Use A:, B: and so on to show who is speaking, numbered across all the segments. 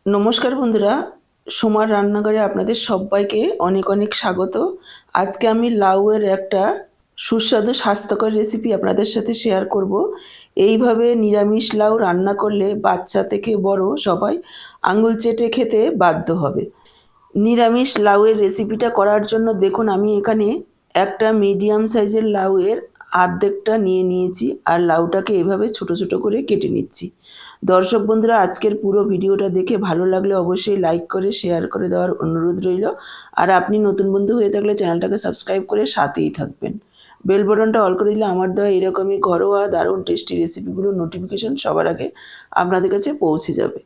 A: নমস্কার বন্ধুরা, সোমার রান্নাঘরে আপনাদের সবাইকে অনেক অনেক স্বাগত। আজকে আমি লাউয়ের একটা সুস্বাদু স্বাস্থ্যকর রেসিপি আপনাদের সাথে শেয়ার করব। এইভাবে নিরামিষ লাউ রান্না করলে বাচ্চা থেকে বড় সবাই আঙুল চেটে খেতে বাধ্য হবে। নিরামিষ লাউয়ের রেসিপিটা করার জন্য দেখুন আমি এখানে একটা মিডিয়াম সাইজের লাউয়ের অর্ধেকটা নিয়ে নিয়েছি আর লাউটাকে এভাবে ছোট ছোট করে কেটে নিচ্ছি। দর্শক বন্ধুরা, আজকের পুরো ভিডিওটা দেখে ভালো লাগলে অবশ্যই লাইক করে শেয়ার করে দেওয়ার অনুরোধ রইল। আর আপনি নতুন বন্ধু হয়ে থাকলে চ্যানেলটাকে সাবস্ক্রাইব করে সাথেই থাকবেন। বেল বাটনটা অল করে দিলে আমার দেওয়া এরকমই ঘরোয়া দারুণ টেস্টি রেসিপিগুলোর নোটিফিকেশন সবার আগে আপনাদের কাছে পৌঁছে যাবে।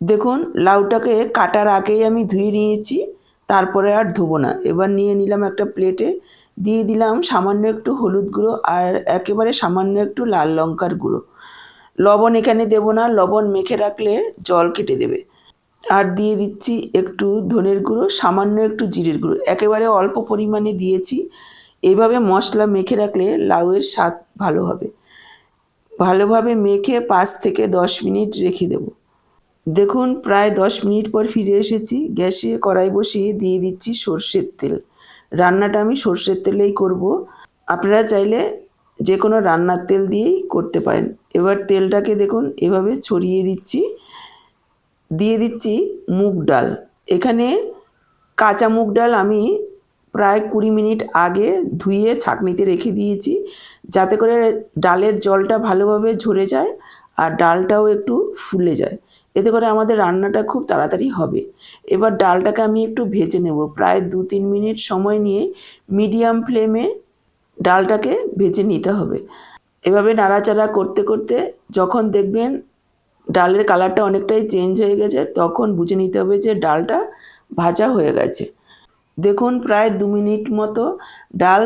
A: দেখুন লাউটাকে কাটার আগেই আমি ধুয়ে নিয়েছি, তারপরে আর ধোবো না। এবার নিয়ে নিলাম একটা প্লেটে, দিয়ে দিলাম সামান্য একটু হলুদ গুঁড়ো আর একেবারে সামান্য একটু লাল লঙ্কার গুঁড়ো। লবণ এখানে দেবো না, লবণ মেখে রাখলে জল কেটে দেবে। আর দিয়ে দিচ্ছি একটু ধনের গুঁড়ো, সামান্য একটু জিরের গুঁড়ো, একেবারে অল্প পরিমাণে দিয়েছি। এইভাবে মশলা মেখে রাখলে লাউয়ের স্বাদ ভালো হবে। ভালোভাবে মেখে 5 থেকে 10 মিনিট রেখে দেবো। দেখুন প্রায় 10 মিনিট পর ফিরে এসেছি। গ্যাসে কড়াই বসিয়ে দিয়ে দিচ্ছি সর্ষের তেল। রান্নাটা আমি সর্ষের তেলেই করব। আপনারা চাইলে যে কোনো রান্নার তেল দিয়েই করতে পারেন। এবার তেলটাকে দেখুন এভাবে ছড়িয়ে দিচ্ছি। দিয়ে দিচ্ছি মুগ ডাল। এখানে কাঁচা মুগ ডাল আমি প্রায় 20 মিনিট আগে ধুয়ে ছাঁকনিতে রেখে দিয়েছি, যাতে করে ডালের জলটা ভালোভাবে ঝরে যায় আর ডালটাও একটু ফুলে যায়। এতে করে আমাদের রান্নাটা খুব তাড়াতাড়ি হবে। এবার ডালটাকে আমি একটু ভেজে নেব, প্রায় 2-3 মিনিট সময় নিয়ে মিডিয়াম ফ্লেমে ডালটাকে ভেজে নিতে হবে। এভাবে নাড়াচাড়া করতে করতে যখন দেখবেন ডালের কালারটা অনেকটাই চেঞ্জ হয়ে গেছে, তখন বুঝে নিতে হবে যে ডালটা ভাজা হয়ে গেছে। দেখুন প্রায় 2 মিনিট মতো ডাল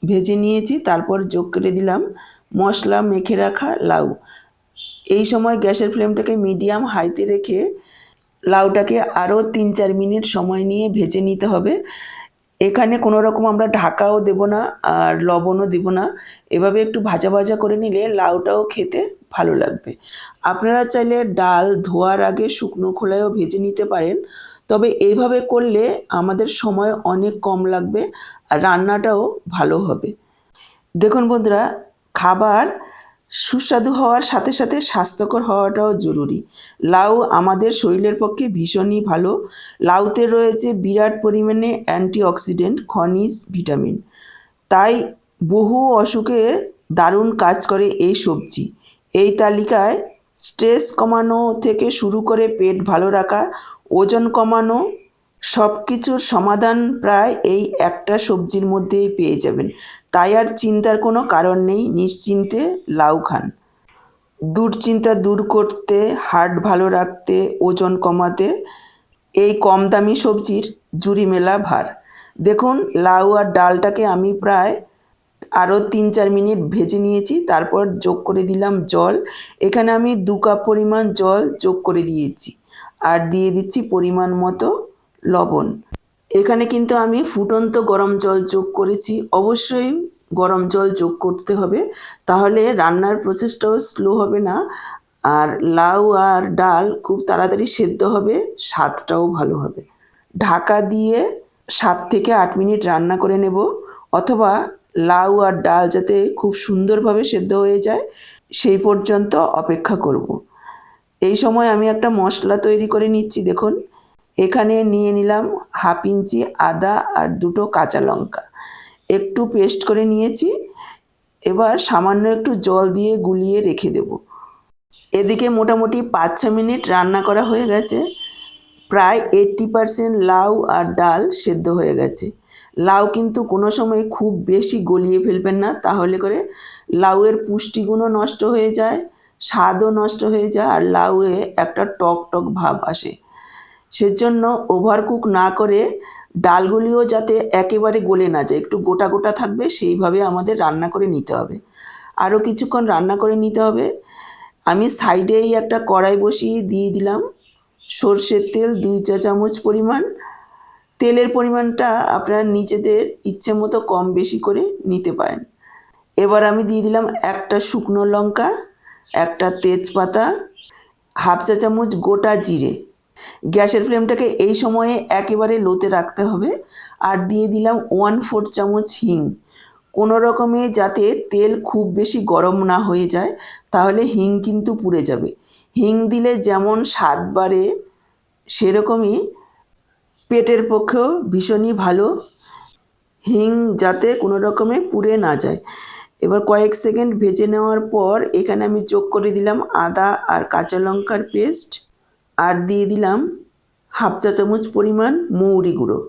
A: ভেজে নিয়েছি, তারপর যোগ করে দিলাম মশলা মেখে রাখা লাউ। এই সময় গ্যাসের ফ্লেমটাকে মিডিয়াম হাইতে রেখে লাউটাকে আরও 3-4 মিনিট সময় নিয়ে ভেজে নিতে হবে। এখানে কোনো রকম আমরা ঢাকাও দেব না আর লবণও দেব না। এভাবে একটু ভাজা ভাজা করে নিলে লাউটাও খেতে ভালো লাগবে। আপনারা চাইলে ডাল ধোয়ার আগে শুকনো খোলায়ও ভেজে নিতে পারেন, তবে এইভাবে করলে আমাদের সময় অনেক কম লাগবে আর রান্নাটাও ভালো হবে। দেখুন বন্ধুরা, খাবার সুস্বাদু হওয়ার সাথে সাথে স্বাস্থ্যকর হওয়াটাও জরুরি। লাউ আমাদের শরীরের পক্ষে ভীষণই ভালো। লাউতে রয়েছে বিরাট পরিমাণে অ্যান্টিঅক্সিডেন্ট, খনিজ, ভিটামিন। তাই বহু অসুখে দারুণ কাজ করে এই সবজি। এই তালিকায় স্ট্রেস কমানো থেকে শুরু করে পেট ভালো রাখা, ওজন কমানো, সব কিছুর সমাধান প্রায় এই একটা সবজির মধ্যেই পেয়ে যাবেন। তাই আর চিন্তার কোনো কারণ নেই, নিশ্চিন্তে লাউ খান। দুশ্চিন্তা দূর করতে, হার্ট ভালো রাখতে, ওজন কমাতে এই কম দামি সবজির জুড়ি মেলা ভার। দেখুন লাউ আর ডালটাকে আমি প্রায় আরও 3-4 মিনিট ভেজে নিয়েছি, তারপর যোগ করে দিলাম জল। এখানে আমি 2 কাপ পরিমাণ জল যোগ করে দিয়েছি আর দিয়ে দিচ্ছি পরিমাণ মতো লবণ। এখানে কিন্তু আমি ফুটন্ত গরম জল যোগ করেছি। অবশ্যই গরম জল যোগ করতে হবে, তাহলে রান্নার প্রসেসটাও স্লো হবে না আর লাউ আর ডাল খুব তাড়াতাড়ি সেদ্ধ হবে, স্বাদটাও ভালো হবে। ঢাকা দিয়ে 7 থেকে 8 মিনিট রান্না করে নেব, অথবা লাউ আর ডাল যাতে খুব সুন্দরভাবে সেদ্ধ হয়ে যায় সেই পর্যন্ত অপেক্ষা করব। এই সময় আমি একটা মশলা তৈরি করে নিচ্ছি। দেখুন এখানে নিয়ে নিলাম 1/2 ইঞ্চি আদা আর 2টো কাঁচা লঙ্কা, একটু পেস্ট করে নিয়েছি। এবার সামান্য একটু জল দিয়ে গুলিয়ে রেখে দেব। এদিকে মোটামুটি 5-6 মিনিট রান্না করা হয়ে গেছে। প্রায় 80% লাউ আর ডাল সেদ্ধ হয়ে গেছে। লাউ কিন্তু কোনো সময় খুব বেশি গলিয়ে ফেলবেন না, তাহলে করে লাউয়ের পুষ্টিগুণও নষ্ট হয়ে যায়, স্বাদও নষ্ট হয়ে যায় আর লাউয়ে একটা টক টক ভাব আসে। সেজন্য ওভারকুক না করে ডালগুলিও যাতে একেবারে গলে না যায়, একটু গোটা গোটা থাকবে সেইভাবে আমাদের রান্না করে নিতে হবে। আরও কিছুক্ষণ রান্না করে নিতে হবে। আমি সাইডেই একটা কড়াই বসিয়ে দিয়ে দিলাম সর্ষের তেল 2 চা চামচ পরিমাণ। তেলের পরিমাণটা আপনারা নিজেদের ইচ্ছে মতো কম বেশি করে নিতে পারেন। এবার আমি দিয়ে দিলাম একটা শুকনো লঙ্কা, একটা তেজপাতা, 1/2 চা চামচ গোটা জিরে, গ্যাসের ফ্লেমটাকে এই সময়ে একেবারে লোতে রাখতে হবে। আর দিয়ে দিলাম 1/4 চামচ হিং। কোনো রকমে যাতে তেল খুব বেশি গরম না হয়ে যায়, তাহলে হিং কিন্তু পুড়ে যাবে। হিং দিলে যেমন স্বাদ বাড়ে, সেরকমই পেটের পক্ষেও ভীষণই ভালো। হিং যাতে কোনো রকমে পুড়ে না যায়। এবার কয়েক সেকেন্ড ভেজে নেওয়ার পর এখানে আমি যোগ করে দিলাম আদা আর কাঁচা লঙ্কার পেস্ট, আর দিয়ে দিলাম 1/2 চা চামচ পরিমাণ মৌরি গুঁড়ো।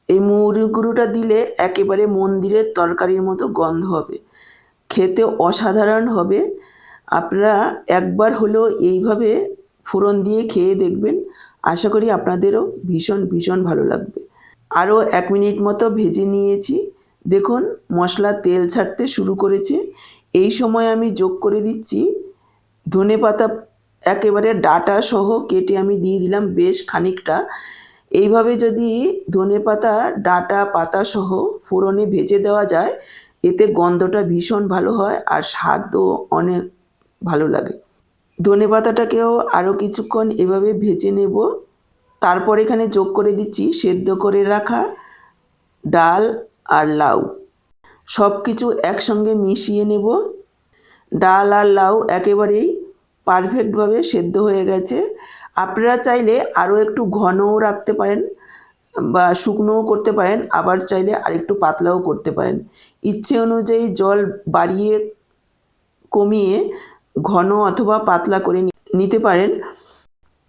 A: এই মৌরি গুঁড়োটা দিলে একেবারে মন্দিরের তরকারির মতো গন্ধ হবে, খেতে অসাধারণ হবে। আপনারা একবার হলেও এইভাবে ফোড়ন দিয়ে খেয়ে দেখবেন, আশা করি আপনাদেরও ভীষণ ভীষণ ভালো লাগবে। আরও 1 মিনিট মতো ভেজে নিয়েছি। দেখুন মশলা তেল ছাড়তে শুরু করেছে। এই সময় আমি যোগ করে দিচ্ছি ধনেপাতা, একেবারে ডাঁটা সহ কেটে আমি দিয়ে দিলাম বেশ খানিকটা। এইভাবে যদি ধনেপাতা ডাঁটা পাতা সহ ফোড়নে ভেজে দেওয়া যায়, এতে গন্ধটা ভীষণ ভালো হয় আর স্বাদও অনেক ভালো লাগে। ধনেপাতাটাকেও আরও কিছুক্ষণ এভাবে ভেজে নেব। তারপর এখানে যোগ করে দিচ্ছি সেদ্ধ করে রাখা ডাল আর লাউ। সব কিছু একসঙ্গে মিশিয়ে নেব। ডাল আর লাউ একেবারেই পারফেক্টভাবে সেদ্ধ হয়ে গেছে। আপনারা চাইলে আরও একটু ঘনও রাখতে পারেন বা শুকনোও করতে পারেন, আবার চাইলে আরেকটু পাতলাও করতে পারেন। ইচ্ছে অনুযায়ী জল বাড়িয়ে কমিয়ে ঘন অথবা পাতলা করে নিতে পারেন।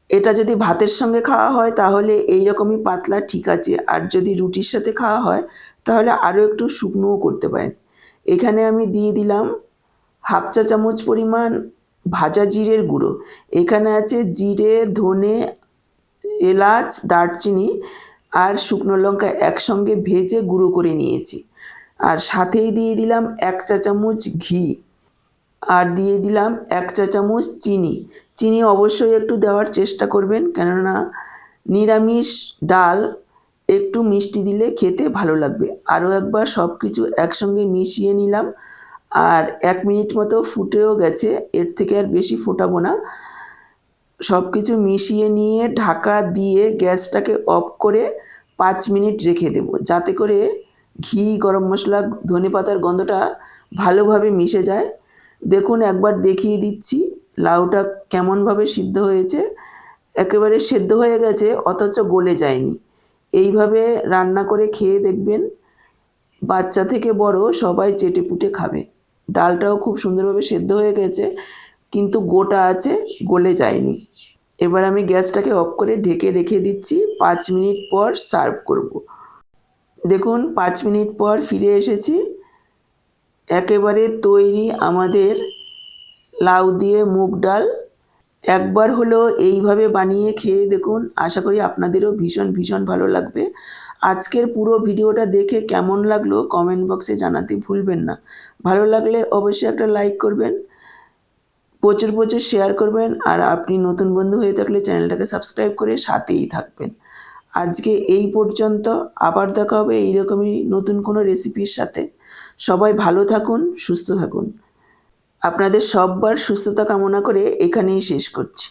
A: এটা যদি ভাতের সঙ্গে খাওয়া হয় তাহলে এই রকমই পাতলা ঠিক আছে, আর যদি রুটির সাথে খাওয়া হয় তাহলে আরও একটু শুকনোও করতে পারেন। এখানে আমি দিয়ে দিলাম 1/2 চা চামচ পরিমাণ ভাজা জিরের গুঁড়ো। এখানে আছে জিরে, ধনে, এলাচ, দারচিনি আর শুকনো লঙ্কা একসঙ্গে ভেজে গুঁড়ো করে নিয়েছি। আর সাথেই দিয়ে দিলাম 1 চা চামচ ঘি, আর দিয়ে দিলাম 1 চা চামচ চিনি। চিনি অবশ্যই একটু দেওয়ার চেষ্টা করবেন, কেননা নিরামিষ ডাল একটু মিষ্টি দিলে খেতে ভালো লাগবে। আরও একবার সব কিছু একসঙ্গে মিশিয়ে নিলাম, আর 1 মিনিট মতো ফুটেও গেছে, এর থেকে আর বেশি ফোটাবো না। সব কিছু মিশিয়ে নিয়ে ঢাকা দিয়ে গ্যাসটাকে অফ করে 5 মিনিট রেখে দেব, যাতে করে ঘি, গরম মশলা, ধনেপাতার গন্ধটা ভালোভাবে মিশে যায়। দেখুন একবার দেখিয়ে দিচ্ছি লাউটা কেমনভাবে সিদ্ধ হয়েছে। একেবারে সেদ্ধ হয়ে গেছে অথচ গলে যায়নি। এইভাবে রান্না করে খেয়ে দেখবেন, বাচ্চা থেকে বড় সবাই চেটেপুটে খাবে। ডালটাও খুব সুন্দরভাবে সেদ্ধ হয়ে গেছে, কিন্তু গোটা আছে, গলে যায়নি। এবার আমি গ্যাসটাকে অফ করে ঢেকে রেখে দিচ্ছি। 5 মিনিট পর সার্ভ করব। দেখুন 5 মিনিট পর ফিরে এসেছি। একেবারে তৈরি আমাদের লাউ দিয়ে মুগ ডাল। একবার হলেও এইভাবে বানিয়ে খেয়ে দেখুন, আশা করি আপনাদেরও ভীষণ ভীষণ ভালো লাগবে। আজকের পুরো ভিডিওটা দেখে কেমন লাগলো কমেন্ট বক্সে জানাতে ভুলবেন না। ভালো লাগলে অবশ্যই একটা লাইক করবেন, প্রচুর প্রচুর শেয়ার করবেন, আর আপনি নতুন বন্ধু হয়ে থাকলে চ্যানেলটাকে সাবস্ক্রাইব করে সাথেই থাকবেন। আজকে এই পর্যন্ত, আবার দেখা হবে এইরকমই নতুন কোনো রেসিপির সাথে। সবাই ভালো থাকুন, সুস্থ থাকুন। আপনাদের সববার সুস্থতা কামনা করে এখানেই শেষ করছি।